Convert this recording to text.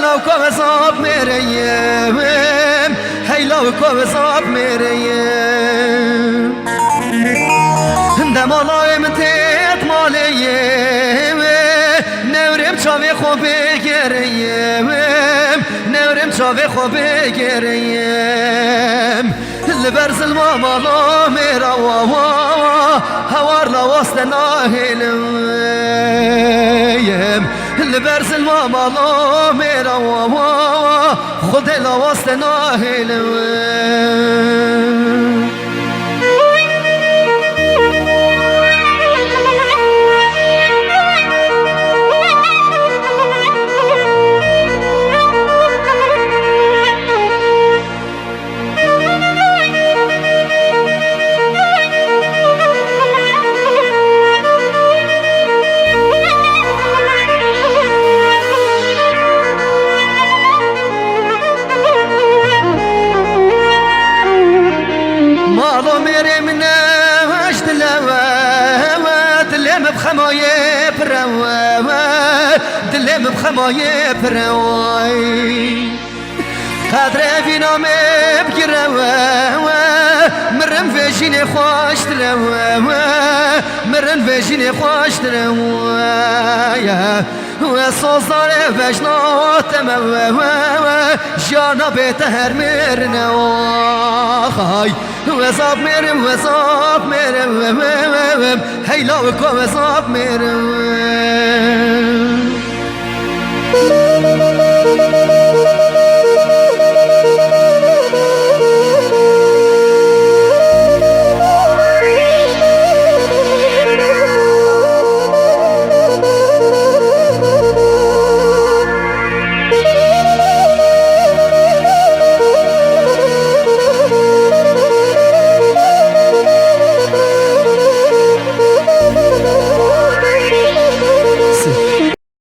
لو كوزاب مريم هي لو كوزاب مريم دم الله متيت ماليم نورم شاوي خوبه گریم نورم شاوي خوبه گریم لبرز الماما میرا هوار لواست ناهلم لبرز الماما میرا خود لواست ناهلم مالو میره منش دلم بخمایه دلم بخمایه پروای قدر وینام بگیره مرم ویشین خوش درم مرم ویشین خوش درم و سوزار وجناتم جانا بهتر مرنه خای وزاب مرم هیلا و کو وزاب مرم